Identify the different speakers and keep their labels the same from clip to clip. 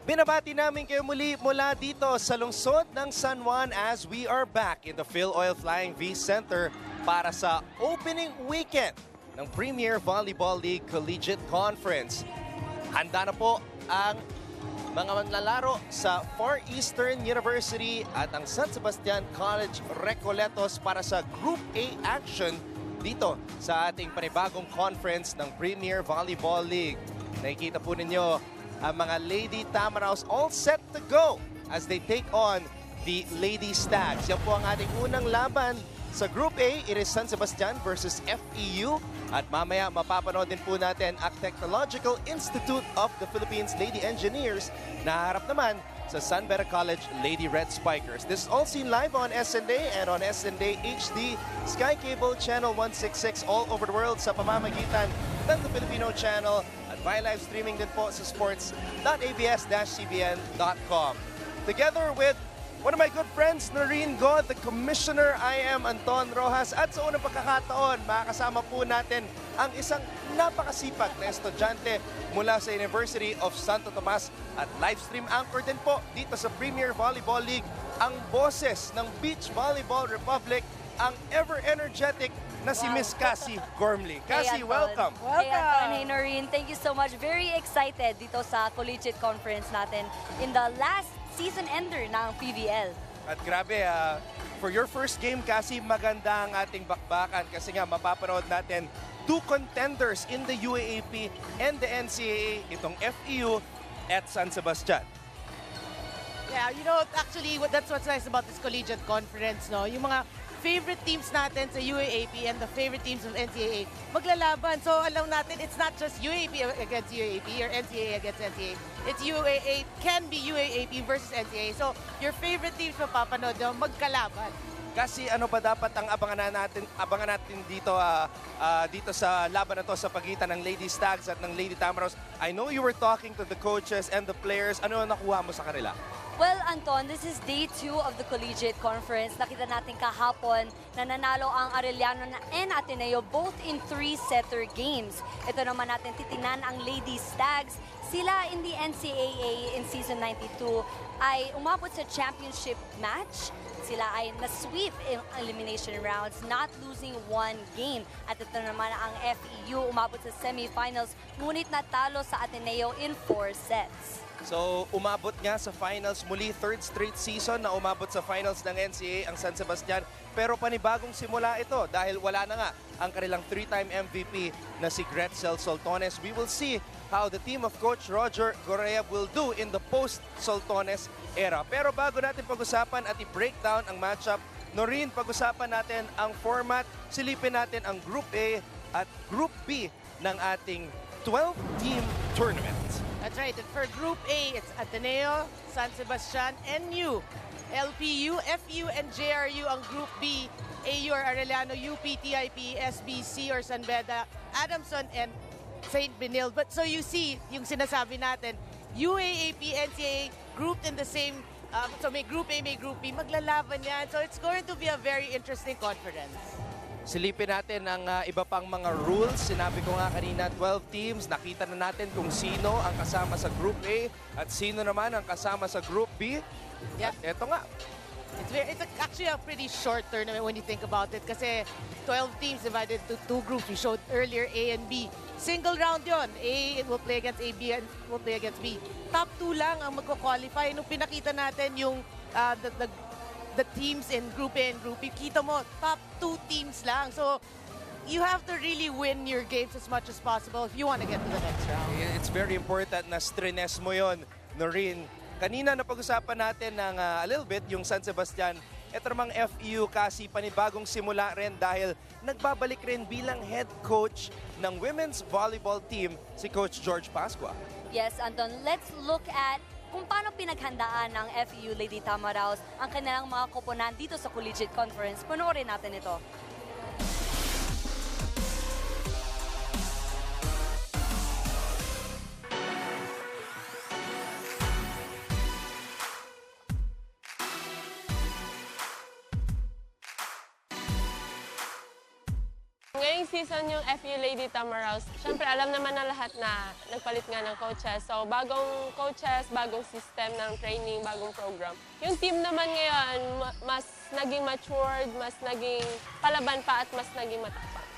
Speaker 1: Binabati namin kayo muli mula dito sa lungsod ng San Juan as we are back in the Phil Oil Flying V Center para sa opening weekend ng Premier Volleyball League Collegiate Conference. Handa na po ang mga manlalaro sa Far Eastern University at ang San Sebastian College Recoletos para sa Group A action dito sa ating panibagong conference ng Premier Volleyball League. Nakikita po ninyo ang mga Lady Tamaraws all set to go as they take on the Lady Stags. Yan po ang ating unang laban sa Group A. It is San Sebastian versus FEU. At mamaya mapapanood din po natin ang Technological Institute of the Philippines Lady Engineers na harap naman sa San Beda College Lady Red Spikers. This is all seen live on SNA and on SNA HD, Sky Cable Channel 166 all over the world sa pamamagitan ng the Filipino channel at by live streaming din po sa sports.abs-cbn.com. Together with one of my good friends, Noreen God, the Commissioner, I am Anton Rojas. At sa unang pagkakataon, makakasama po natin ang isang napakasipag na estudyante mula sa University of Santo Tomas at live stream anchor din po dito sa Premier Volleyball League, ang boses ng Beach Volleyball Republic, ang ever-energetic na si Miss Cassie Gormley. Cassie, welcome.
Speaker 2: Hey Anton, hey Noreen, thank you so much. Very excited dito sa Collegiate Conference natin in the last season ender ng PVL.
Speaker 1: At grabe, for your first game, Cassie, maganda ang ating bakbakan kasi nga mapapanood natin two contenders in the UAAP and the NCAA, itong FEU at San Sebastian.
Speaker 3: Yeah, you know, actually, that's what's nice about this collegiate conference, no? Yung mga favorite teams natin sa UAAP and the favorite teams of NCAA maglalaban. So alam natin, it's not just UAAP against UAAP or NCAA against NCAA. It's UAAP, can be UAAP versus NCAA. So your favorite teams mapapanood nyo, magkalaban.
Speaker 1: Kasi ano ba dapat ang abangan natin dito dito sa laban na to sa pagitan ng Lady Stags at ng Lady Tamaraws? I know you were talking to the coaches and the players. Ano ang nakuha mo sa kanila?
Speaker 2: Well, Anton, this is day 2 of the Collegiate Conference. Nakita natin kahapon na nanalo ang Arellano and Ateneo both in 3-setter games. Ito naman natin titingnan ang Lady Stags. Sila in the NCAA in Season 92 ay umabot sa championship match. Sila ay na-sweep in elimination rounds, not losing one game. At ito naman ang FEU, umabot sa semifinals, ngunit natalo sa Ateneo in 4 sets.
Speaker 1: So, umabot nga sa finals muli, third straight season na umabot sa finals ng NCAA ang San Sebastian. Pero panibagong simula ito dahil wala na nga ang kanilang 3-time MVP na si Gretzel Soltones. We will see how the team of Coach Roger Gorea will do in the post-Soltones era. Pero bago natin pag-usapan at i-breakdown ang matchup, Noreen, pag-usapan natin ang format, silipin natin ang Group A at Group B ng ating 12-team tournament.
Speaker 3: That's right. And for Group A, it's Ateneo, San Sebastian, NU, LPU, FU, and JRU ang Group B. AU or Arellano, UP, TIP, SBC or San Beda, Adamson, and St. Benil. But so you see, yung sinasabi natin, UAAP, NCAA grouped in the same, so may Group A, may Group B, maglalaban yan. So it's going to be a very interesting conference.
Speaker 1: Silipin natin ang iba pang mga rules. Sinabi ko nga kanina, 12 teams. Nakita na natin kung sino ang kasama sa Group A at sino naman ang kasama sa Group B.
Speaker 3: Yep.
Speaker 1: At eto nga.
Speaker 3: It's actually a pretty short tournament when you think about it kasi 12 teams divided to 2 groups. We showed earlier A and B. Single round yon. A will play against A, B and will play against B. Top 2 lang ang magko-qualify. Nung pinakita natin yung the teams in Group A and Group B, kita mo, top 2 teams lang. So, you have to really win your games as much as possible if you want to get to the next round.
Speaker 1: It's very important na stress mo yon, Noreen. Kanina napag-usapan natin ng a little bit yung San Sebastian. Ito namang FEU kasi panibagong simula rin dahil nagbabalik rin bilang head coach ng women's volleyball team si Coach George Pascua.
Speaker 2: Yes, Anton, let's look at kung paano pinaghandaan ng FEU Lady Tamaraws ang kanilang mga koponan dito sa Collegiate Conference. Panoorin natin ito.
Speaker 3: Ang
Speaker 4: Ngayong season yung FEU Lady Tamaraws, syempre alam naman na lahat na nagpalit nga ng coaches. So bagong coaches, bagong system ng training, bagong program. Yung team naman ngayon, mas naging matured, mas naging palaban pa at mas naging matapang.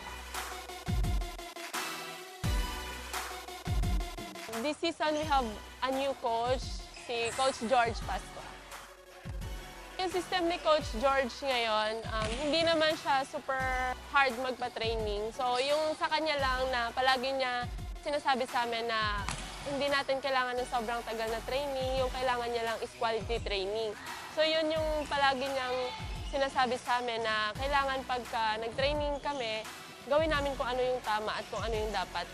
Speaker 4: This season we have a new coach, si Coach George Pasco. Yung system ni Coach George ngayon, hindi naman siya super hard magpa-training. So yung sa kanya lang na palagi niya sinasabi sa amin na hindi natin kailangan ng sobrang tagal na training, yung kailangan niya lang is quality training. So yun yung palagi niyang sinasabi sa amin na kailangan pagka nag-training kami, gawin namin kung ano yung tama at kung ano yung dapat.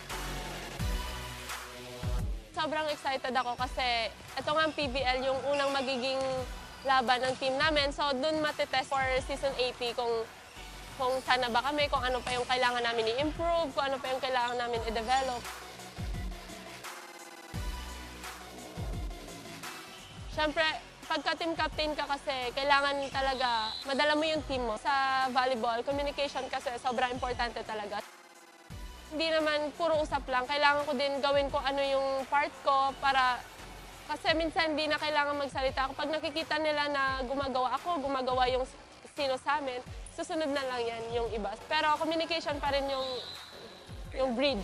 Speaker 4: Sobrang excited ako kasi ito nga ang PVL, yung unang magiging laban ng team namin. So, dun matitest for Season 80 kung sana ba kami, kung ano pa yung kailangan namin i-improve, kung ano pa yung kailangan namin i-develop. Siyempre, pagka team captain ka kasi, kailangan talaga madala mo yung team mo. Sa volleyball, communication kasi sobrang importante talaga. Hindi naman puro usap lang. Kailangan ko din gawin ko ano yung part ko para kasi minsan hindi na kailangan magsalita. Kapag nakikita nila na gumagawa ako, gumagawa yung sino sa amin, susunod na lang yan yung iba. Pero communication pa rin yung bridge.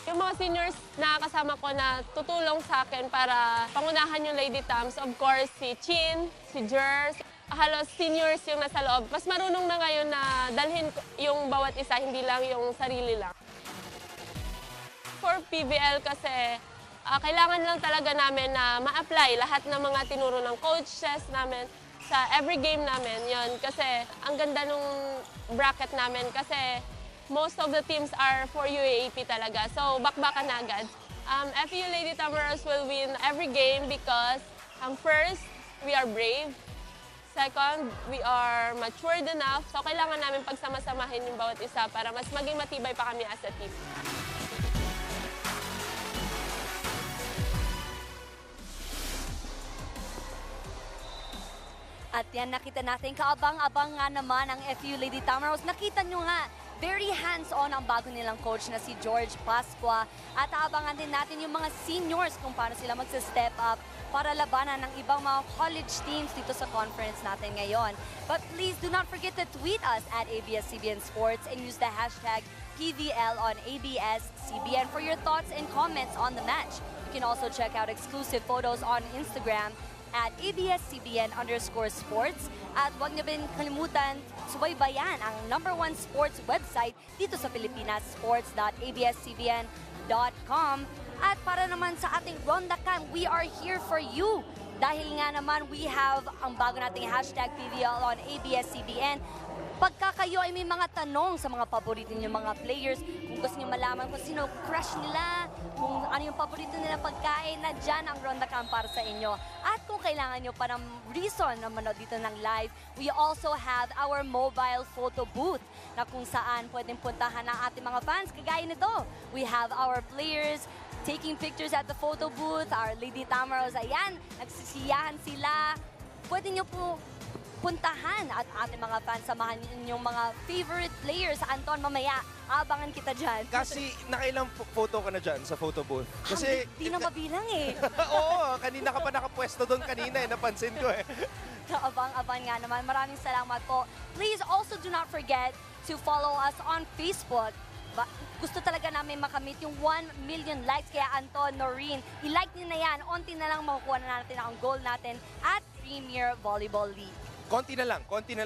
Speaker 4: Yung mga seniors na kasama ko na tutulong sa akin para pangunahan yung Lady Tams, of course, si Chin, si Jers, halos seniors yung nasa loob. Mas marunong na ngayon na dalhin yung bawat isa, hindi lang yung sarili lang. For PVL kasi, kailangan lang talaga namin na ma-apply lahat ng mga tinuro ng coaches namin sa every game namin. Yon kasi ang ganda nung bracket namin kasi most of the teams are for UAAP talaga. So, bakbakan na agad. FEU Lady Tamaraws will win every game because first, we are brave. Second, we are matured enough. So, kailangan namin pagsama-samahin yung bawat isa para mas maging matibay pa kami as a team.
Speaker 2: At yan, nakita natin, kaabang-abang nga naman ang FEU Lady Tamaraws. Nakita nyo nga, very hands-on ang bago nilang coach na si George Pasqua. At aabangan din natin yung mga seniors kung paano sila magsa-step up para labanan ng ibang mga college teams dito sa conference natin ngayon. But please do not forget to tweet us at ABS-CBN Sports and use the hashtag PVL on ABS-CBN for your thoughts and comments on the match. You can also check out exclusive photos on Instagram at ABS-CBN_sports. At huwag niyo din kalimutan subaybayan ang #1 sports website dito sa Pilipinas, sports.abscbn.com. At para naman sa ating Ronda Cam, we are here for you. Dahil nga naman, we have ang bago nating hashtag PVL on ABS-CBN. Pagka kayo ay may mga tanong sa mga paborito niyo mga players, kung gusto niyo malaman kung sino crush nila, kung ano yung paborito nila pagkain, na dyan ang Ronda Cam para sa inyo. At kung kailangan niyo pa ng reason na manood dito ng live, we also have our mobile photo booth na kung saan pwedeng puntahan ng ating mga fans. Kagaya nito, we have our players taking pictures at the photo booth, our Lady Tamaraws, ayan, nagsisiyahan sila. Pwede niyo po puntahan at ating mga fans, samahan yung mga favorite players. Anton, mamaya, abangan kita dyan.
Speaker 1: Kasi nakailang photo ka na dyan sa photo booth? Kasi
Speaker 2: di na mabilang eh.
Speaker 1: Oo, kanina ka pa nakapwesto doon kanina eh, napansin ko eh.
Speaker 2: Abang-abang nga naman. Maraming salamat po. Please also do not forget to follow us on Facebook. Gusto talaga namin makamit yung 1 million likes. Kaya Anton, Noreen, i-like niyo na yan. Unti na lang makukuha na natin ang goal natin at Premier Volleyball League.
Speaker 1: Konti na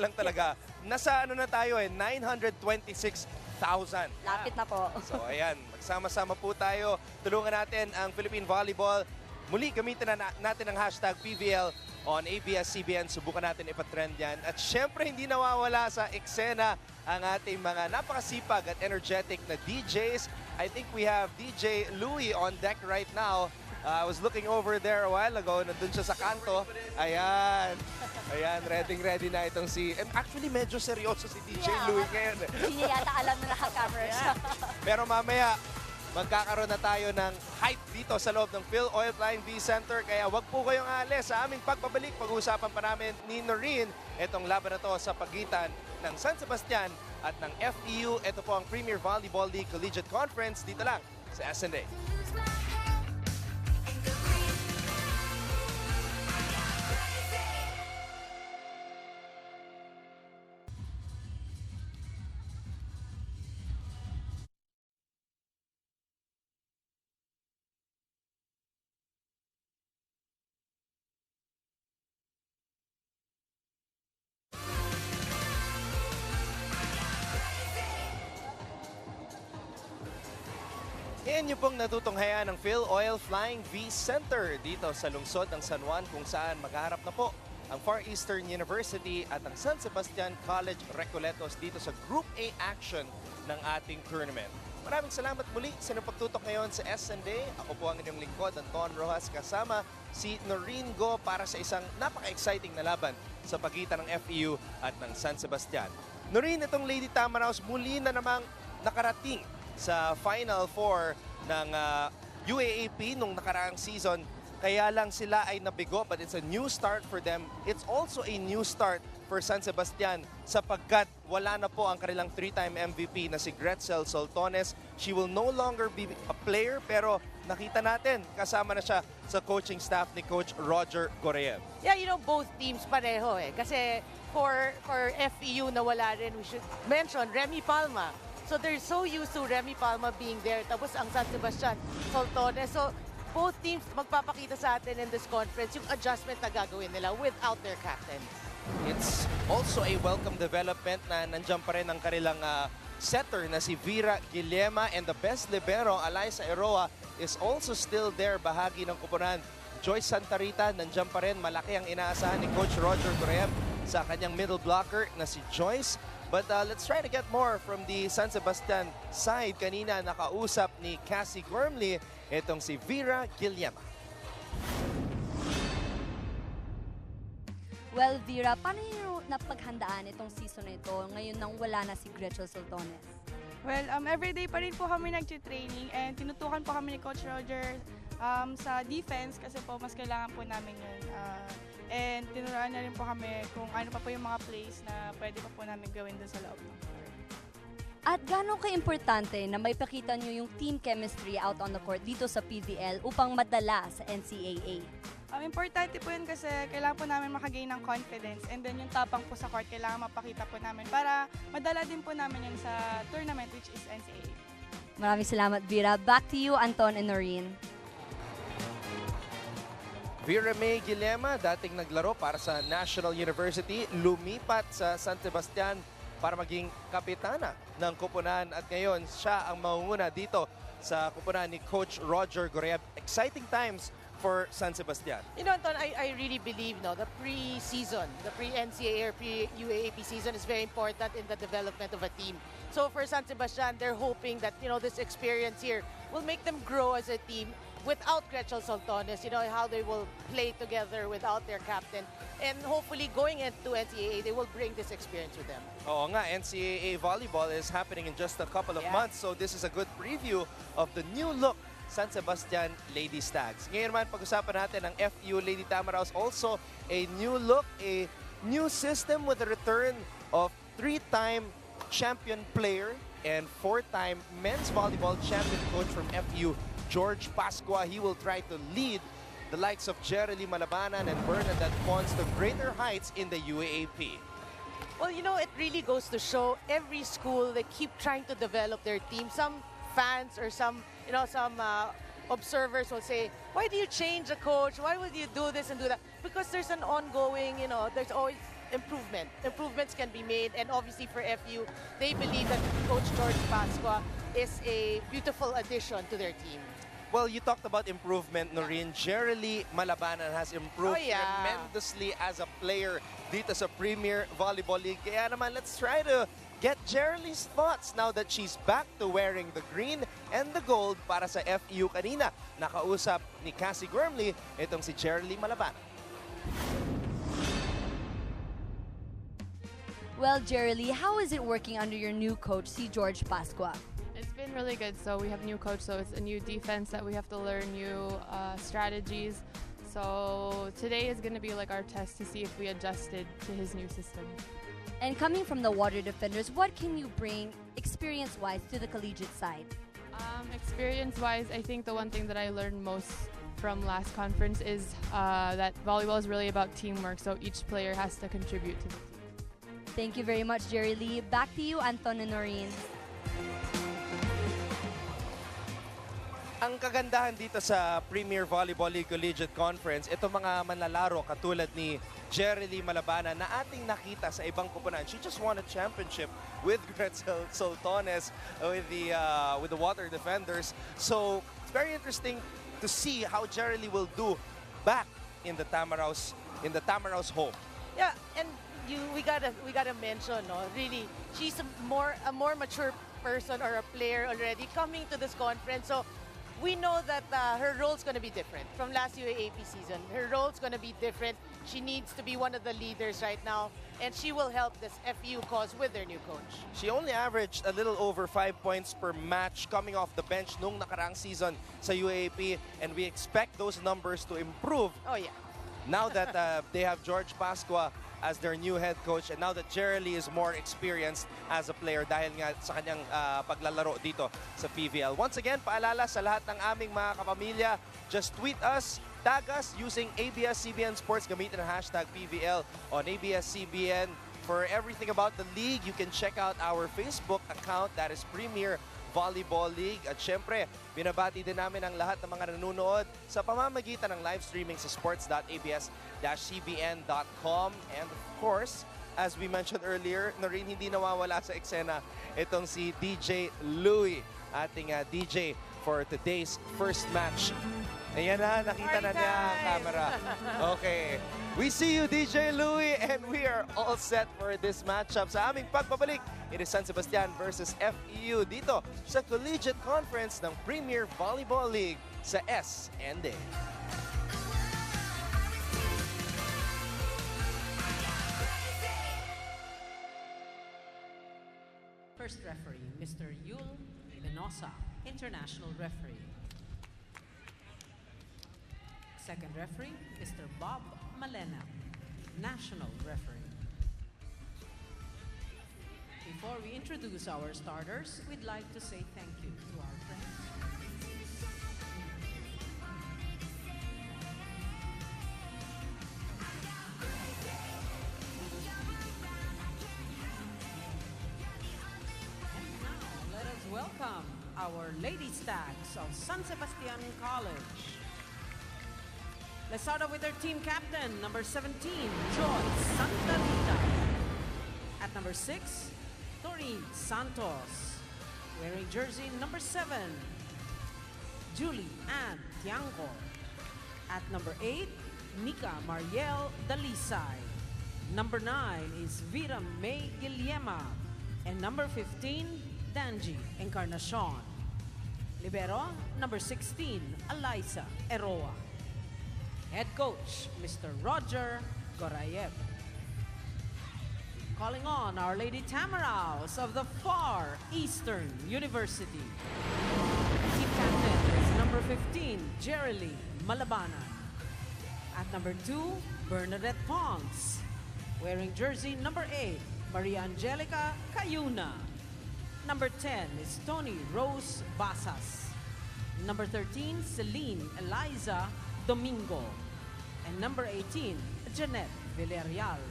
Speaker 1: lang talaga. Nasa ano na tayo eh, 926,000.
Speaker 2: Lapit na po.
Speaker 1: So ayan, magsama-sama po tayo. Tulungan natin ang Philippine Volleyball. Muli, gamitin na natin ang hashtag PVL on ABS-CBN. Subukan natin ipatrend yan. At syempre, hindi nawawala sa eksena ang ating mga napakasipag at energetic na DJs. I think we have DJ Louie on deck right now. I was looking over there a while ago. Nandun siya sa kanto. Ayan. Ayan, ready na itong si... Actually, medyo seryoso si DJ Louie ngayon.
Speaker 2: Hindi niya yata alam na naka-camera siya.
Speaker 1: Pero mamaya, magkakaroon na tayo ng hype dito sa loob ng Phil Oil Flying V Center. Kaya wag po kayong aalis sa aming pagbabalik. Pag-uusapan pa namin ni Noreen itong laban na to sa pagitan ng San Sebastian at ng FEU. Ito po ang Premier Volleyball League Collegiate Conference dito lang sa SNA. Yan yung pong natutunghayan ng Phil Oil Flying V Center dito sa lungsod ng San Juan kung saan maghaharap na po ang Far Eastern University at ang San Sebastian College Recoletos dito sa Group A action ng ating tournament. Maraming salamat muli sa pagtutok ngayon sa SNA. Ako po ang inyong lingkod, Anton Rojas, kasama si Noreen Go para sa isang napaka-exciting na laban sa pagitan ng FEU at ng San Sebastian. Noreen, itong Lady Tamaraws muli na namang nakarating sa Final Four ng UAAP nung nakaraang season. Kaya lang sila ay nabigo, but it's a new start for them. It's also a new start for San Sebastian sapagkat wala na po ang kanilang 3-time MVP na si Gretzel Soltones. She will no longer be a player pero nakita natin kasama na siya sa coaching staff ni Coach Roger Goreev.
Speaker 3: Yeah, you know, both teams pareho eh. Kasi for FEU na wala rin, we should mention Remy Palma. So they're so used to Remy Palma being there. Tapos ang San Sebastian, Soltones. So both teams magpapakita sa atin in this conference yung adjustment na gagawin nila without their captains.
Speaker 1: It's also a welcome development na nandiyan pa rin ang kanilang setter na si Vera Guillema, and the best libero, Alyssa Eroa, is also still there, bahagi ng kupunan. Joyce Santarita, nandiyan pa rin. Malaki ang inaasahan ni Coach Roger Goreev sa kanyang middle blocker na si Joyce. But let's try to get more from the San Sebastian side. Kanina nakausap ni Cassie Gormley itong si Vera Guillema.
Speaker 2: Well, Vera, paano niyo napaghandaan itong season na ito ngayon nang wala na si Gretchen Soltones?
Speaker 5: Well, everyday pa rin po kami nag-training and tinutukan po kami ni Coach Roger sa defense kasi po mas kailangan po namin yun. And tinuruan na rin po kami kung ano pa po yung mga plays na pwede pa po namin gawin doon sa loob ng court.
Speaker 2: At gano'ng ka-importante na may pakita nyo yung team chemistry out on the court dito sa PVL upang madala sa NCAA?
Speaker 5: Importante po yun kasi kailangan po namin makagain ng confidence and then yung tapang po sa court kailangan mapakita po namin para madala din po namin yun sa tournament which is NCAA.
Speaker 2: Maraming salamat, Vera. Back to you, Anton and Noreen.
Speaker 1: Vera May Guillema, dating naglaro para sa National University, lumipat sa San Sebastian para maging kapitana ng kupunan at ngayon siya ang mangunguna dito sa kupunan ni Coach Roger Goreev. Exciting times for San Sebastian.
Speaker 3: You know, Anton, I really believe the pre-season, the pre-NCAA or pre-UAAP season is very important in the development of a team. So for San Sebastian, they're hoping that, this experience here will make them grow as a team without Gretchen Soltones, how they will play together without their captain. And hopefully going into NCAA, they will bring this experience with them.
Speaker 1: Oo nga, NCAA volleyball is happening in just a couple of months. So this is a good preview of the new look San Sebastian Lady Stags. Ngayon naman, pag-usapan natin ang FEU Lady Tamaraws. Also, a new look, a new system with the return of 3-time champion player and 4-time men's volleyball champion coach from FEU, George Pascua. He will try to lead the likes of Jerely Malabanan and Bernadette Pons to greater heights in the UAAP.
Speaker 3: Well, it really goes to show every school, they keep trying to develop their team. Some fans or some observers will say, why do you change a coach? Why would you do this and do that? Because there's an ongoing, there's always improvement. Improvements can be made, and obviously for FU, they believe that Coach George Pascua is a beautiful addition to their team.
Speaker 1: Well, you talked about improvement, Noreen. Jerely Malabanan has improved tremendously as a player dito sa Premier Volleyball League. Kaya naman, let's try to get Jerely's thoughts now that she's back to wearing the green and the gold para sa FEU. Kanina, nakausap ni Cassie Gormley itong si Jerely Malabanan.
Speaker 2: Well, Jerely, how is it working under your new coach, si George Pascua?
Speaker 6: It's been
Speaker 5: really good. So we have new coach, so it's a new defense that we have to learn, new strategies. So today is going to be like our test to see if we adjusted to his new system.
Speaker 2: And coming from the water defenders, what can you bring experience-wise to the collegiate side?
Speaker 5: Experience-wise, I think the one thing that I learned most from last conference is that volleyball is really about teamwork, so each player has to contribute to the team.
Speaker 2: Thank you very much, Jerry Lee. Back to you, Anton and Noreen.
Speaker 1: Ang kagandahan dito sa Premier Volleyball League Collegiate Conference, ito mga manlalaro katulad ni Jerry Lee Malabana na ating nakita sa ibang koponan. She just won a championship with Gretzel Soltones with the water defenders. So it's very interesting to see how Jerry Lee will do back in the Tamaraws home.
Speaker 3: Yeah, and we gotta mention, no, really, she's a more mature person or a player already coming to this conference. So we know that her role's going to be different from last UAAP season. Her role's going to be different. She needs to be one of the leaders right now, and she will help this FEU cause with their new coach.
Speaker 1: She only averaged a little over 5 points per match coming off the bench nung nakaraang season sa UAAP, and we expect those numbers to improve.
Speaker 3: Oh yeah.
Speaker 1: Now that they have George Pascua as their new head coach, and now that Jerry Lee is more experienced as a player dahil nga sa kanyang paglalaro dito sa PVL. Once again, paalala sa lahat ng aming mga kapamilya, just tweet us, tag us using ABS-CBN Sports, gamitin ang hashtag PVL on ABS-CBN. For everything about the league, you can check out our Facebook account, that is Premier Volleyball League. At syempre, binabati din namin ang lahat ng mga nanonood sa pamamagitan ng live streaming sa sports.abs-cbn.com. And of course, as we mentioned earlier, na rin hindi nawawala sa eksena itong si DJ Louie, ating DJ for today's first match. Ayan na, nakita na niya ang camera. Okay. We see you, DJ Louie, and we are all set for this matchup. Sa aming pagbabalik, it is San Sebastian versus FEU dito sa Collegiate Conference ng Premier Volleyball League sa SND.
Speaker 6: First referee, Mr. Yul Venosa, international referee. Second referee, Mr. Bob Malena, national referee. Before we introduce our starters, we'd like to say thank you to our friends. And now, let us welcome our Lady Stags of San Sebastian College. Let's start off with our team captain, number 17, Joyce Santa Rita. At number 6, Doreen Santos. Wearing jersey number 7, Julie Ann Tiangco. At number 8, Nika Mariel Dalisay. Number 9 is Vera May Guillema. And number 15, Danji Encarnacion. Libero, number 16, Eliza Eroa. Head coach, Mr. Roger Gorayev. Calling on Our Lady Tamaraws of the Far Eastern University. Team captain is number 15, Jerry Lee Malabana. At number 2, Bernadette Ponce. Wearing jersey number 8, Maria Angelica Cayuna. Number 10 is Tony Rose Basas. Number 13, Celine Eliza Domingo. And number 18, Jeanette Villarreal.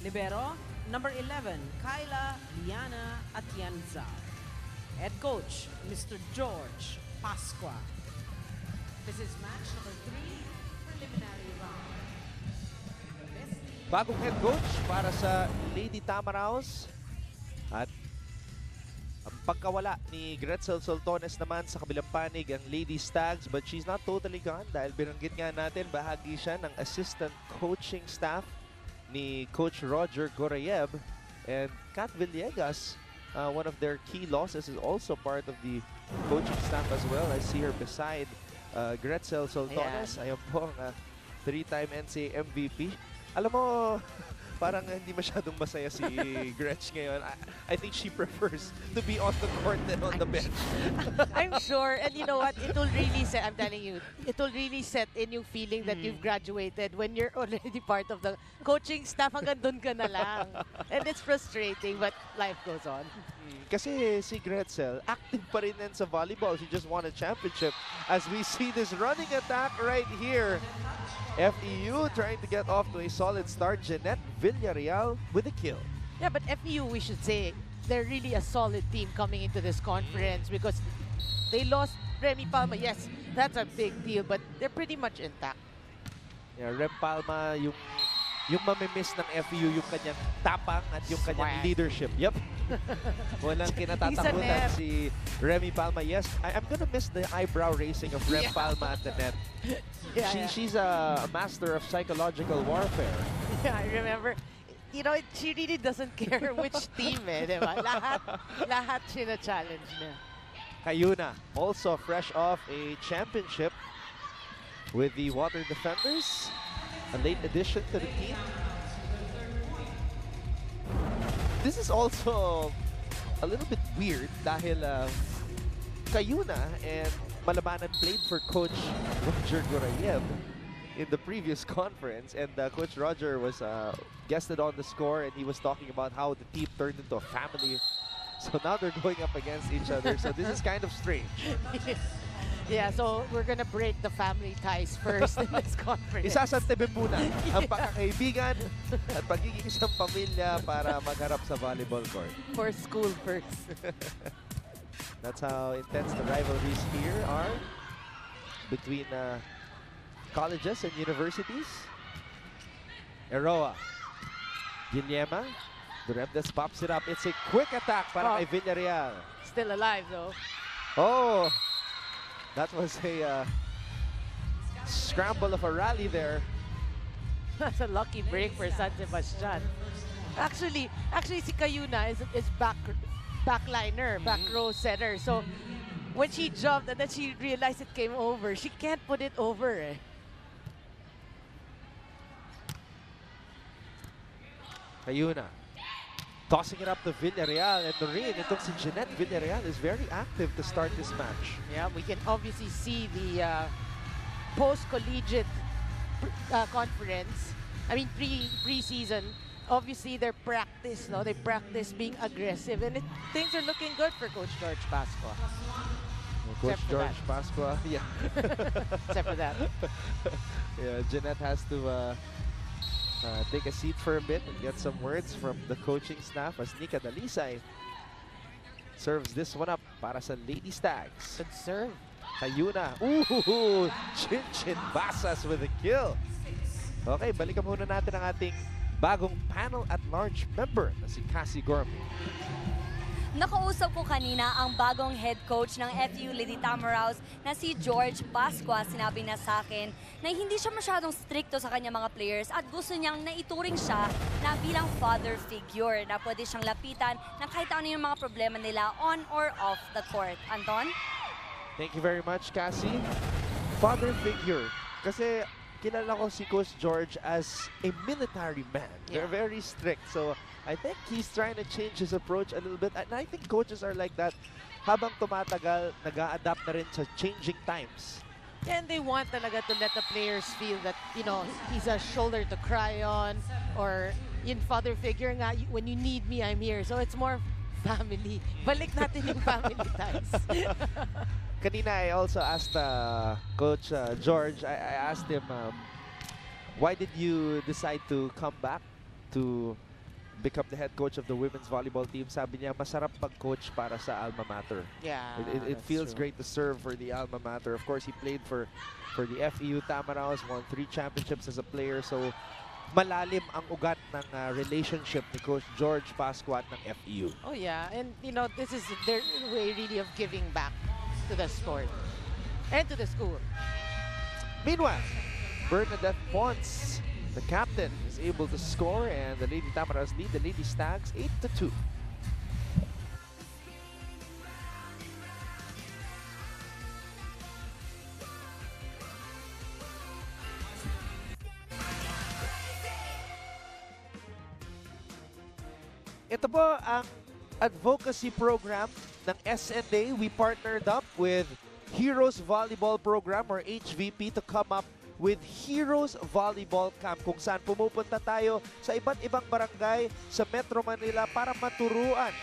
Speaker 6: Libero, number 11, Kyla Liana Atienza. Head coach, Mr. George Pascua. This is match number 3, preliminary round.
Speaker 1: Bagong head coach para sa Lady Tamaraws. At ang pagkawala ni Gretzel Soltones naman sa kabilang panig ang Lady Stags, but she's not totally gone dahil binanggit nga natin bahagi siya ng assistant coaching staff ni Coach Roger Gorayev. And Kat Villegas, one of their key losses, is also part of the coaching staff as well. I see her beside Gretzel Soltones. Ayan po ang 3-time NCAA MVP. Alam mo, parang hindi masyadong masaya si Gretch ngayon. I think she prefers to be on the court than on the bench.
Speaker 3: I'm sure, and you know what? It will really set. I'm telling you, it will really set in yung feeling that you've graduated when you're already part of the coaching staff. Hanggang dun ka na lang, and it's frustrating, but life goes on.
Speaker 1: Kasi si Gretzel, active pa rin din sa volleyball. She just won a championship. As we see this running attack right here. FEU trying to get off to a solid start. Jeanette Villarreal with a kill.
Speaker 3: Yeah, but FEU, we should say, they're really a solid team coming into this conference because they lost Remy Palma. Yes, that's a big deal, but they're pretty much intact.
Speaker 1: Yeah, Rem Palma, yung mamimiss ng FEU, yung kanyang tapang at yung kanyang leadership. Yep. Walang kinatatakutan si Remy Palma. Yes, I'm gonna miss the eyebrow raising of Rem Palma at the net. She's a master of psychological warfare.
Speaker 3: Yeah, I remember. You know, she really doesn't care which team, diba? Lahat sina-challenge niya.
Speaker 1: Kayuna, also fresh off a championship with the Water Defenders. A late addition to the team. This is also a little bit weird dahil Kayuna and Malabanan played for Coach Roger Gorayev in the previous conference, and Coach Roger was guested on the score, and he was talking about how the team turned into a family. So now they're going up against each other. So this is kind of strange.
Speaker 3: Yeah, so we're gonna break the family ties first in this conference.
Speaker 1: Isasantibin muna ang pagkakaibigan at pagiging isang pamilya para magharap sa volleyball court.
Speaker 3: For school first.
Speaker 1: That's how intense the rivalries here are between colleges and universities. Eroa. Guillema. Duremdes pops it up. It's a quick attack para kay Villarreal.
Speaker 3: Still alive though.
Speaker 1: Oh! That was a scramble of a rally there.
Speaker 3: That's a lucky break for San Sebastian. Actually, si Kayuna is backliner, back row setter. So when she jumped and then she realized it came over, she can't put it over.
Speaker 1: Kayuna. Tossing it up to Villarreal, and Noreen, itong si Jeanette Villarreal is very active to start this match.
Speaker 3: Yeah, we can obviously see the post-collegiate conference. I mean, pre-season. Obviously, their practice, they practice being aggressive, and things are looking good for Coach George Pasqua.
Speaker 1: Coach George Pasqua, yeah.
Speaker 3: Except for that.
Speaker 1: Yeah, Jeanette has to take a seat for a bit and get some words from the coaching staff as Nika Dalisay serves this one up para sa Lady Stags.
Speaker 3: Good serve.
Speaker 1: Kayuna. Ooh! Chin Basas with a kill. Okay, balikan muna natin ang ating bagong panel at large member na si Cassie Gormy.
Speaker 2: Nakausap ko kanina ang bagong head coach ng FEU Lady Tamaraws na si George Pasqua. Sinabi na sa akin na hindi siya masyadong stricto sa kanyang mga players at gusto niyang naituring siya na bilang father figure na pwede siyang lapitan ng kahit ano yung mga problema nila on or off the court. Anton?
Speaker 1: Thank you very much, Cassie. Father figure. Kasi kilala ko si Coach George as a military man. They're very strict. So I think he's trying to change his approach a little bit. And I think coaches are like that. Habang tumatagal, nag-a-adapt na rin sa changing times.
Speaker 3: And they want talaga to let the players feel that, he's a shoulder to cry on, or yung father figure nga, when you need me, I'm here. So it's more family. Balik natin yung family ties.
Speaker 1: Kanina, I also asked Coach George, I asked him, why did you decide to come back to become the head coach of the women's volleyball team? Sabi niya, masarap pag-coach para sa alma mater.
Speaker 3: Yeah,
Speaker 1: it feels great to serve for the alma mater. Of course, he played for the FEU Tamaraws, won 3 championships as a player. So, malalim ang ugat ng relationship ni Coach George Pasqua ng FEU.
Speaker 3: Oh yeah, and this is their way really of giving back to the sport and to the school.
Speaker 1: Meanwhile, Bernadette Ponce, the captain, is able to score, and the Lady Tamaraws lead the Lady Stags 8-2. Ito po ang advocacy program ng SNA. We partnered up with Heroes Volleyball Program or HVP to come up with Heroes Volleyball Camp kung saan pumupunta tayo sa iba't ibang barangay sa Metro Manila para maturuan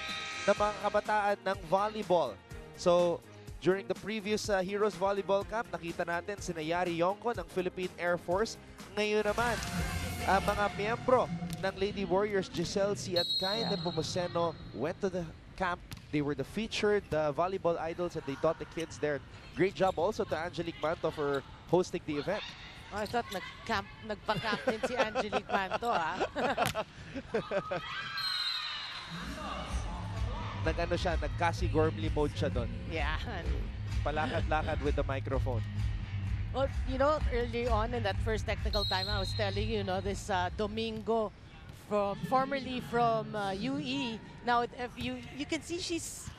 Speaker 1: ng mga kabataan ng volleyball. So, during the previous Heroes Volleyball Camp, nakita natin si Yari Yongko ng Philippine Air Force. Ngayon naman, mga miyembro ng Lady Warriors, Giselle C. at Kai Nepomuceno went to the camp. They were the featured volleyball idols and they taught the kids there. Great job also to Angelique Manto for hosting the event.
Speaker 3: Oh, I thought nagpa-camp din si Angelique Manto, ha?
Speaker 1: Nag-ano siya, nag-Cassie Gormley mode siya doon.
Speaker 3: Yeah.
Speaker 1: Palakad-lakad with the microphone.
Speaker 3: Well, you know, early on in that first technical time, I was telling you, this Domingo, formerly from UE, now at FEU, you can see she's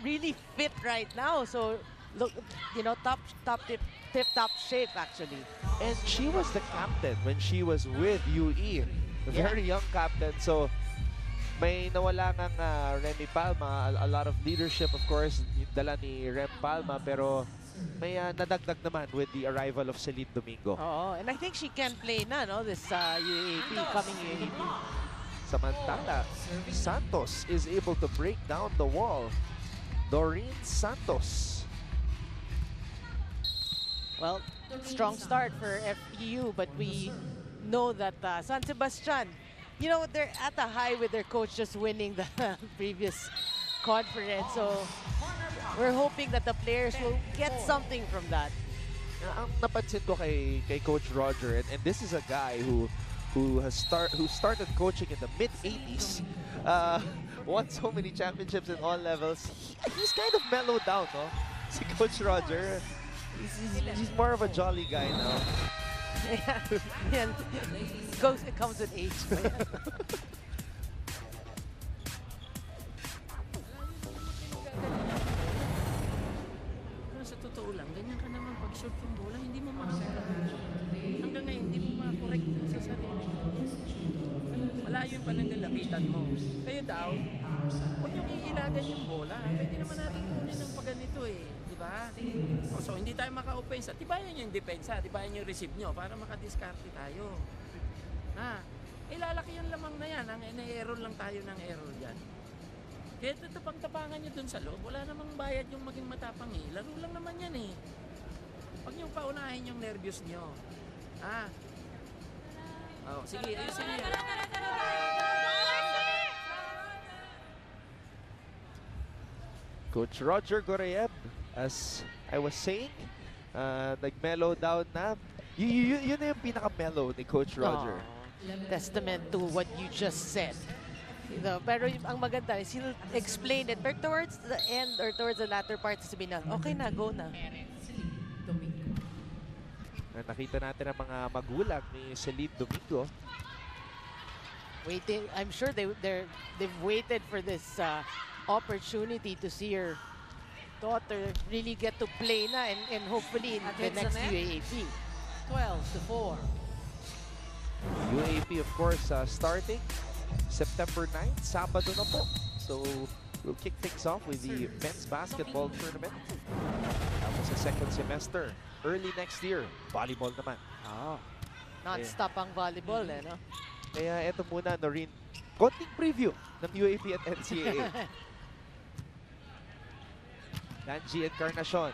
Speaker 3: really fit right now. So, look, tip-top shape, actually.
Speaker 1: And she was the captain when she was with UE. A very young captain. So, may nawala ng Remy Palma. A lot of leadership, of course, yung dala ni Rem Palma. Pero may nadagdag naman with the arrival of Celine Domingo.
Speaker 3: Oh, and I think she can play na, no? This UAP, coming UAP.
Speaker 1: Samantala, Santos is able to break down the wall. Doreen Santos.
Speaker 3: Well, strong start for FEU, but we know that San Sebastian, they're at a high with their coach just winning the previous conference. So we're hoping that the players will get something from that.
Speaker 1: Ang napansin ko kay Coach Roger, and this is a guy who started coaching in the mid-80s, won so many championships in all levels. He's kind of mellowed down, no? Si Coach Roger. He's more of a jolly guy now.
Speaker 3: Yeah. It comes with age.
Speaker 7: Pero sa totoo lang, ganyan ka naman pag-shoot yung bola, hindi mo makakorek. Hanggang ngayon, hindi mo makakorek sa sarili. Malayo pa nang lalapitan mo. Kayo daw, huwag niyong iilagan yung bola. Pwede naman natin kunin ng pagganito eh. Diba? So, hindi tayo maka-offense. Tibayan yung depensa, tibayan yung receive nyo para makadiskarte tayo. Ilalaki yung lamang na yan. Na-error lang tayo ng error yan. Kaya tapang-tapangan nyo dun sa loob. Wala namang bayad yung maging matapang eh. Laro lang naman yan eh. Huwag nyo paunahin yung nervyos nyo. Sige, ayusin nyo.
Speaker 1: Coach Roger Goreyeb, as I was saying, nag-mellow down na. Yun na yung pinaka-mellow ni Coach Roger.
Speaker 3: Testament to what you just said. Pero ang maganda is he'll explain it. But towards the end or towards the latter part, sabihin na, okay na, go na.
Speaker 1: Nakita natin ang mga magulang ni Celine Domingo.
Speaker 3: Waiting, I'm sure they've waited for this opportunity to see her daughter really get to play na and hopefully in the next UAAP.
Speaker 6: 12-4.
Speaker 1: UAP, of course, starting September 9th, Sabado na po. So, we'll kick things off with the men's basketball tournament. Tapos sa second semester, early next year, volleyball naman.
Speaker 3: Non-stop ang volleyball, no?
Speaker 1: Kaya eto muna, Noreen, konting preview ng UAP at NCAA. Lanji Encarnacion,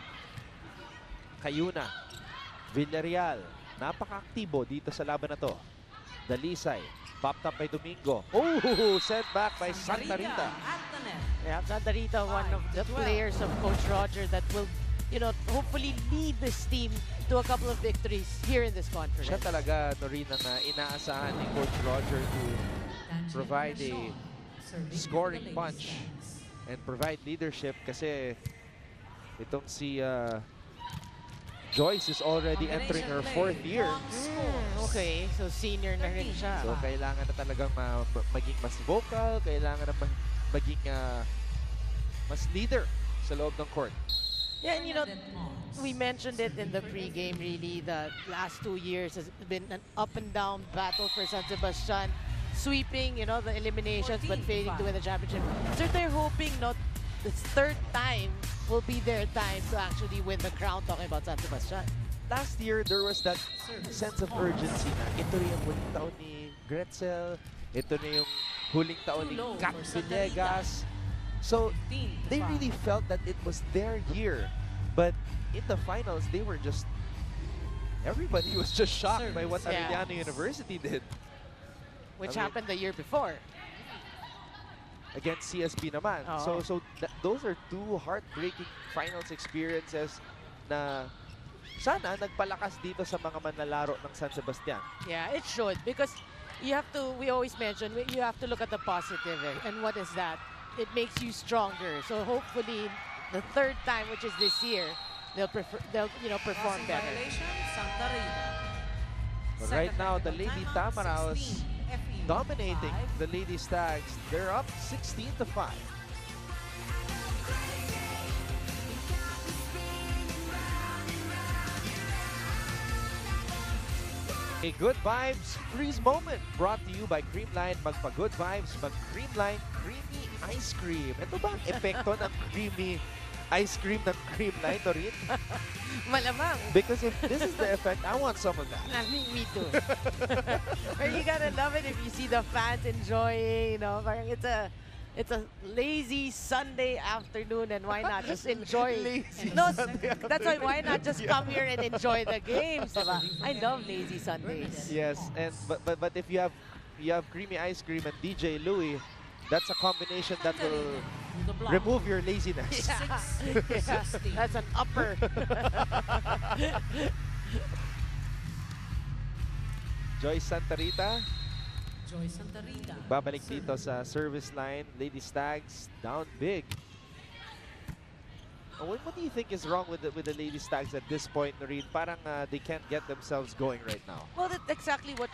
Speaker 1: Cayuna, Villarreal, napaka-aktibo dito sa laban na to. Dalisay, popped up by Domingo. Oh, sent back by Santa Rita.
Speaker 3: Yeah, Santa Rita, one of the players of Coach Roger that will, hopefully lead this team to a couple of victories here in this conference.
Speaker 1: Siya talaga, Noreen, ang inaasahan ni Coach Roger to provide a scoring punch and provide leadership kasi itong si Joyce is already entering her 4th year.
Speaker 3: Okay, so senior na rin siya.
Speaker 1: So kailangan na talagang maging mas vocal, kailangan na maging mas leader sa loob ng court.
Speaker 3: Yeah, and we mentioned it in the pregame really, the last 2 years has been an up and down battle for San Sebastian. sweeping, you know, the eliminations, but
Speaker 6: 14-5.
Speaker 3: failing to win the championship. So they're hoping not this third time will be their time to actually win the crown, talking about San Sebastian.
Speaker 1: Last year, there was that sense of urgency na ito na yung huling taon ni Gretzel, ito na yung huling taon ni Kat Villegas. So, they really felt that it was their year. But in the finals, they were just... Everybody was just shocked by what Arellano University did.
Speaker 3: Which happened the year before.
Speaker 1: Against CSB naman. So those are two heartbreaking finals experiences na sana nagpalakas dito sa mga manlalaro ng San Sebastian.
Speaker 3: Yeah, it should, because you have to, we always mention, you have to look at the positive, and what is that? It makes you stronger. So hopefully the third time, which is this year, they'll perform better.
Speaker 1: But right now, the Lady Tamaraws dominating the Lady Stags. They're up 16-5. A Good Vibes Freeze Moment brought to you by Creamline. Magpa-Good Vibes, mag-Creamline Creamy Ice Cream. Ito ba ang epekto ng creamy ice cream ng Creamline, Norin?
Speaker 3: Malamang.
Speaker 1: Because if this is the effect, I want some of that.
Speaker 3: Me too. Or you gotta love it if you see the fans enjoying, you know, parang it's a lazy Sunday afternoon, and why not just enjoy? That's why not just come here and enjoy the games, diba? I love lazy Sundays.
Speaker 1: Yes, and but if you have creamy ice cream and DJ Louie, that's a combination that will remove your laziness.
Speaker 3: Yeah, that's an upper.
Speaker 1: Joyce Santa Rita.
Speaker 6: Joyce Santa Rita.
Speaker 1: Babalik dito sa service line. Lady Stags down big. What do you think is wrong with the Lady Stags at this point, Noreen? Parang they can't get themselves going right now.
Speaker 3: Well, that's exactly what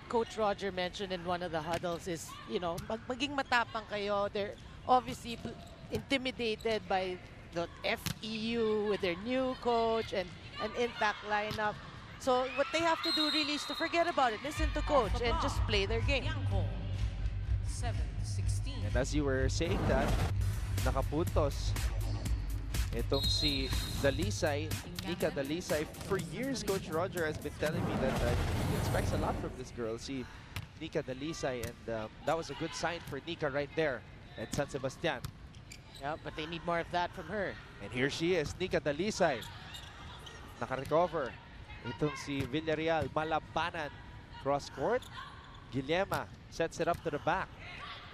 Speaker 3: Coach Roger mentioned in one of the huddles is, you know, maging matapang kayo. They're obviously intimidated by the FEU with their new coach and an intact lineup. So what they have to do really is to forget about it, listen to coach, and just play their game.
Speaker 6: 7-16.
Speaker 1: And as you were saying that, nakapuntos itong si Dalisay, Nika Dalisay. For years, Coach Roger has been telling me that he expects a lot from this girl, si Nika Dalisay, and that was a good sign for Nika right there at San Sebastian.
Speaker 3: Yeah, but they need more of that from her.
Speaker 1: And here she is, Nika Dalisay. Naka-recover. Itong si Villarreal, malabanan. Cross-court. Guillema sets it up to the back.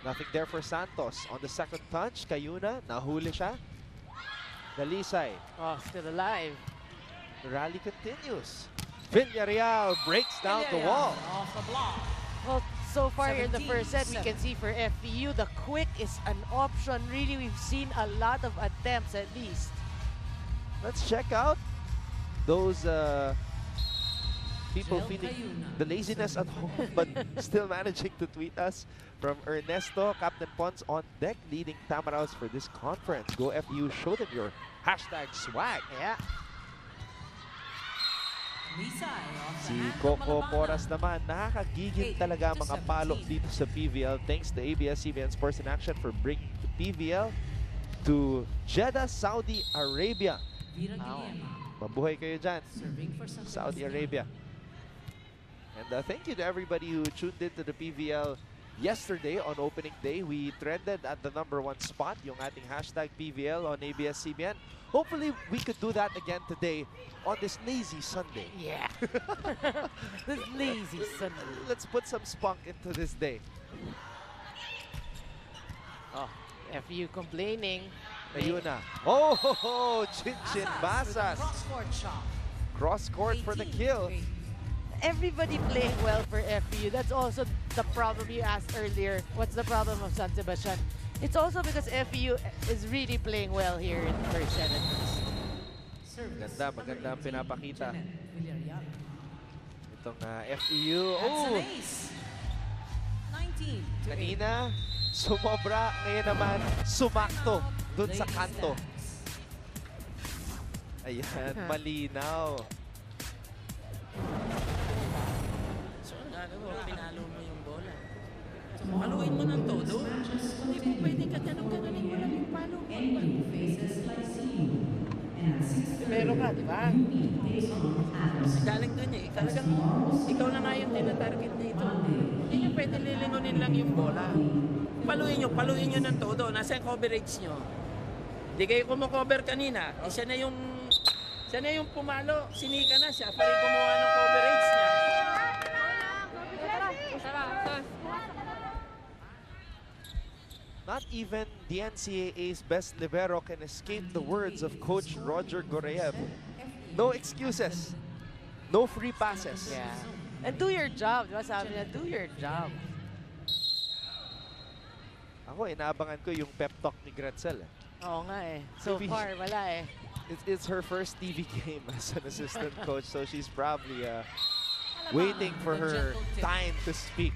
Speaker 1: Nothing there for Santos. On the second touch, Cayuna, nahuli siya. Dalisay.
Speaker 3: Oh, still alive.
Speaker 1: The rally continues. Villarreal breaks down the wall.
Speaker 6: Off the block.
Speaker 3: Well, so far here in the first set, we can see for FEU, the quick is an option. Really, we've seen a lot of attempts at least.
Speaker 1: Let's check out those people feeling the laziness at home but still managing to tweet us. From Ernesto, Captain Pons on deck, leading Tamaraws for this conference. Go FEU, show them your hashtag swag.
Speaker 3: Yeah.
Speaker 1: Si Coco Poras naman, nakakagigil talaga ang mga palo dito sa PVL. Thanks to ABS-CBN Sports in Action for bringing the PVL to Jeddah, Saudi Arabia. Wow. Mabuhay kayo dyan, Saudi Arabia. And thank you to everybody who tuned into the PVL yesterday on opening day. We trended at the #1 spot, yung ating hashtag PVL on ABS-CBN. Hopefully, we could do that again today on this lazy Sunday.
Speaker 3: Yeah. This lazy Sunday.
Speaker 1: Let's put some spunk into this day.
Speaker 3: Oh, FEU complaining.
Speaker 1: Ayun na. Oh, Chin Basas.
Speaker 6: Cross-court shot.
Speaker 1: Cross-court for the kill.
Speaker 3: Everybody playing well for FEU. That's also the problem you asked earlier. What's the problem of San Sebastian? It's also because FEU is really playing well here in the first set.
Speaker 1: Maganda ang pinapakita. Itong FEU. Oh! Kanina, sumobra. Ngayon naman, sumakto dun sa kanto. Ayan, malinaw.
Speaker 7: So, ang gagawin, pinalo mo yung bola. paluin mo ng todo. Hindi po pwedeng ka ganun-ganunin mo lang yung palo. Pero ka, di ba? Galing doon eh. Talagang ikaw na nga yung tinatarget dito. Hindi nyo pwede lilingunin lang yung bola. Paluin nyo ng todo. Nasa yung coverage nyo. Hindi kayo kumukover kanina. Siya na yung pumalo. Sinika na siya. Pa rin gumawa ng coverage niya.
Speaker 1: Not even the NCAA's best libero can escape the words of Coach Roger Goreev. No excuses. No free passes.
Speaker 3: Yeah. And do your job. Diba sabi niya, do your job.
Speaker 1: Ako, inaabangan ko yung pep talk ni Gretzel.
Speaker 3: Oo nga eh. So
Speaker 1: Maybe
Speaker 3: far, wala eh.
Speaker 1: It's her first TV game as an assistant coach, so she's probably waiting for her time to speak.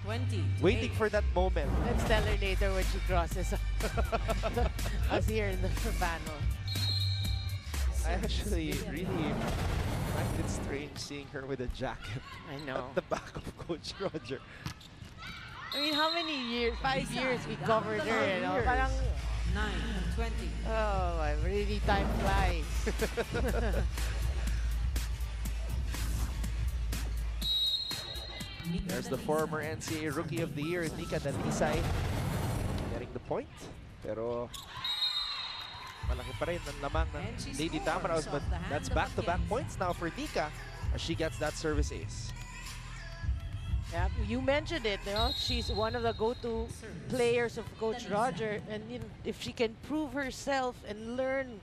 Speaker 1: Waiting for that moment.
Speaker 3: Let's tell her later when she crosses us here in the panel.
Speaker 1: I actually really find it strange seeing her with a jacket
Speaker 3: I know.
Speaker 1: at the back of Coach Roger.
Speaker 3: I mean, how many years? 5 years we covered her, you know?
Speaker 1: 5 years.
Speaker 3: Parang,
Speaker 6: 9 and 20.
Speaker 3: oh, really time flies.
Speaker 1: There's the former NCAA Rookie of the Year, Nika Dalisay, getting the point. Pero malaki pa rin ang lamang ng Lady Tamaraws, but that's back-to-back points now for Nika as she gets that service ace.
Speaker 3: Yeah, you mentioned it, you know, she's one of the go-to players of Coach Roger, and you know, if she can prove herself and learn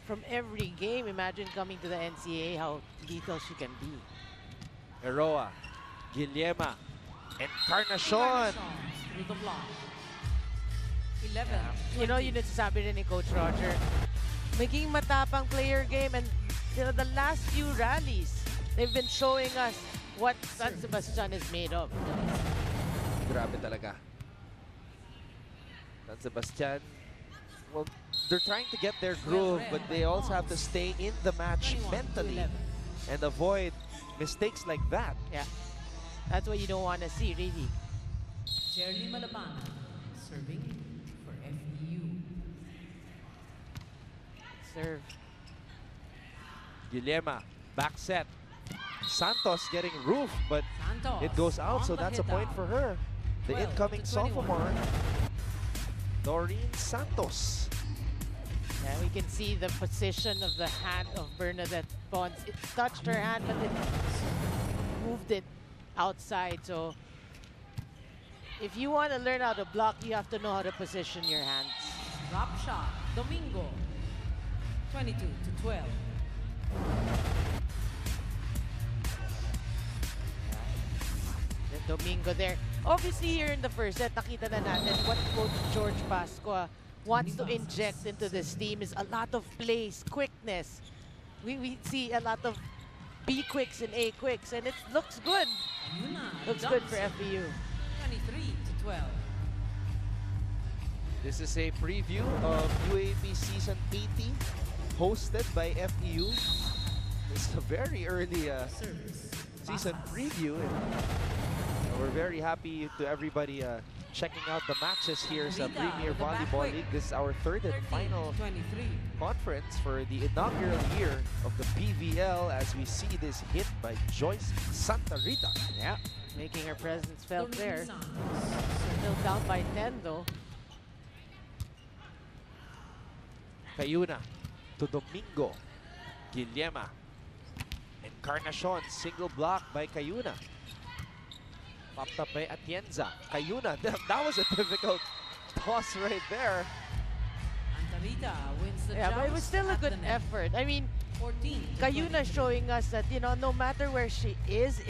Speaker 3: from every game, imagine coming to the NCAA, how lethal she can be.
Speaker 1: Eroa, Guillema, Encarnacion.
Speaker 6: Through the block. 11.
Speaker 3: You know, yun yung sabi rin ni Coach Roger. Maging matapang player game, and you know, the last few rallies, they've been showing us what San Sebastian is made of.
Speaker 1: Grabe talaga. San Sebastian, well, they're trying to get their groove, but they also have to stay in the match mentally and avoid mistakes like that.
Speaker 3: Yeah, that's what you don't want to see, really.
Speaker 6: Jerry Malabana serving for FEU.
Speaker 3: Serve.
Speaker 1: Guillema, back set. Santos getting roof, but
Speaker 6: Santos
Speaker 1: it goes out,
Speaker 6: on
Speaker 1: so
Speaker 6: the
Speaker 1: that's a
Speaker 6: hit
Speaker 1: point
Speaker 6: out.
Speaker 1: for her. The
Speaker 6: 12
Speaker 1: incoming
Speaker 6: to 21.
Speaker 1: sophomore, Doreen Santos.
Speaker 3: Yeah, we can see the position of the hand of Bernadette Pons. It touched her hand, but it moved it outside. So if you want to learn how to block, you have to know how to position your hands.
Speaker 6: Drop shot. Domingo. 22 to 12.
Speaker 3: Domingo there. Obviously, here in the first set, nakita na natin what Coach George Pascua wants to inject into this team is a lot of plays, quickness. We see a lot of B quicks and A quicks, and it looks good. Looks good for FEU.
Speaker 6: 23 to 12.
Speaker 1: This is a preview of UAP Season 80, hosted by FEU. It's a very early season preview, and we're very happy to everybody checking out the matches here sa Premier Volleyball League. This is our third and final
Speaker 6: 23.
Speaker 1: conference for the inaugural year of the PVL, as we see this hit by Joyce Santa Rita.
Speaker 3: Yeah, making her presence felt there.
Speaker 6: Santos.
Speaker 3: Still down by 10 though.
Speaker 1: Cayuna to Domingo. Guillema. Encarnacion, single block by Cayuna. Popped up by Atienza. Cayuna, that was a difficult toss right there.
Speaker 6: Antarita wins the
Speaker 3: Yeah, but it was
Speaker 6: joust
Speaker 3: still a
Speaker 6: at
Speaker 3: good
Speaker 6: the net.
Speaker 3: effort. I mean,
Speaker 6: 14 to
Speaker 3: Cayuna
Speaker 6: 23.
Speaker 3: showing us that, you know, no matter where she is,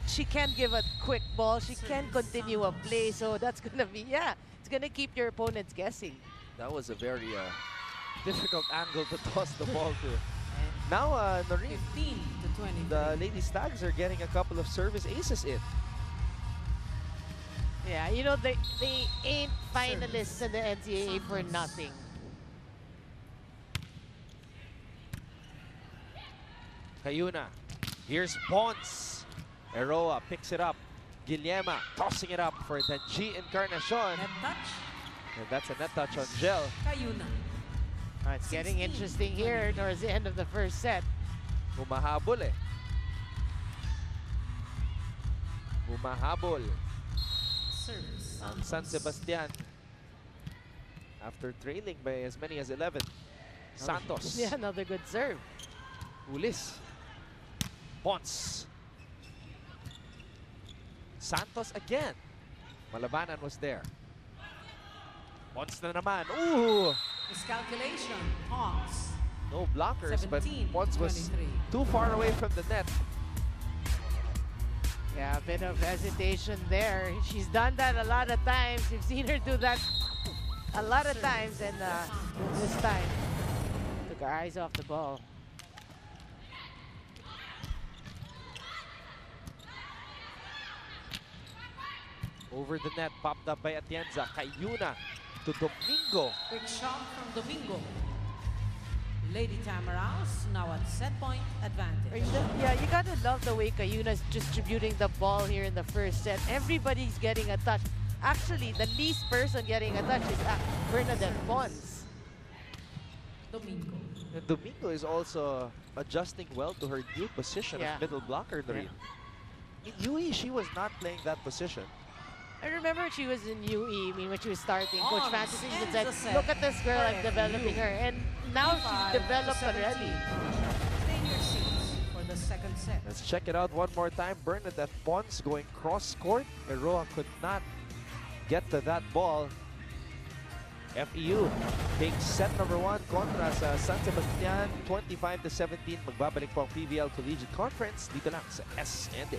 Speaker 3: she can give a quick ball. She can continue a play. So that's going to be, yeah, it's going to keep your opponents guessing.
Speaker 1: That was a very difficult angle to toss the ball to. Now, Noreen,
Speaker 6: 15 to 23.
Speaker 1: the Lady Stags are getting a couple of service aces in.
Speaker 3: Yeah, you know, they ain't finalists in the NCAA for nothing.
Speaker 1: Cayuna. Here's Pons. Eroa picks it up. Guillema tossing it up for the G Encarnacion.
Speaker 6: Net touch.
Speaker 1: And that's a net touch on Gel.
Speaker 6: Cayuna.
Speaker 3: It's getting interesting here towards the end of the first set.
Speaker 1: Humahabol eh. Humahabol
Speaker 6: Service.
Speaker 1: ang San Sebastian. After trailing by as many as 11. Santos.
Speaker 3: Yeah, another good serve.
Speaker 1: Ulis. Ponce. Santos again. Malabanan was there. Ponce na naman. Ooh!
Speaker 6: Miscalculation. Ponce.
Speaker 1: No blockers, but
Speaker 6: 17,
Speaker 1: Ponce was
Speaker 6: 23.
Speaker 1: too far away from the net.
Speaker 3: Yeah, a bit of hesitation there. She's done that a lot of times. You've seen her do that a lot of times, and this time took her eyes off the ball.
Speaker 1: Over the net, popped up by Atienza. Cayuna to Domingo.
Speaker 6: Quick shot from Domingo. Lady Tamaraws now at set point advantage.
Speaker 3: Yeah, you gotta love the way Cayuna's distributing the ball here in the first set. Everybody's getting a touch. Actually, the least person getting a touch is Bernadette Ponce.
Speaker 6: Domingo.
Speaker 1: And Domingo is also adjusting well to her new position
Speaker 3: Yeah.
Speaker 1: of middle blocker. In UE, she was not playing that position.
Speaker 3: I remember she was in UE, when she was starting. Coach Francis even
Speaker 6: ends
Speaker 3: said,
Speaker 6: the set.
Speaker 3: look at this girl, I'm
Speaker 6: For
Speaker 3: developing
Speaker 6: FEU.
Speaker 3: her. And now she's
Speaker 6: 25
Speaker 3: developed
Speaker 6: to 17.
Speaker 3: already.
Speaker 6: Stay in your seats for the second set.
Speaker 1: Let's check it out one more time. Bernadette Ponce going cross court. Eroa could not get to that ball. FEU takes set number 1 kontra sa San Sebastian, 25-17. Magbabalik po ang PVL Collegiate Conference dito lang sa SNA.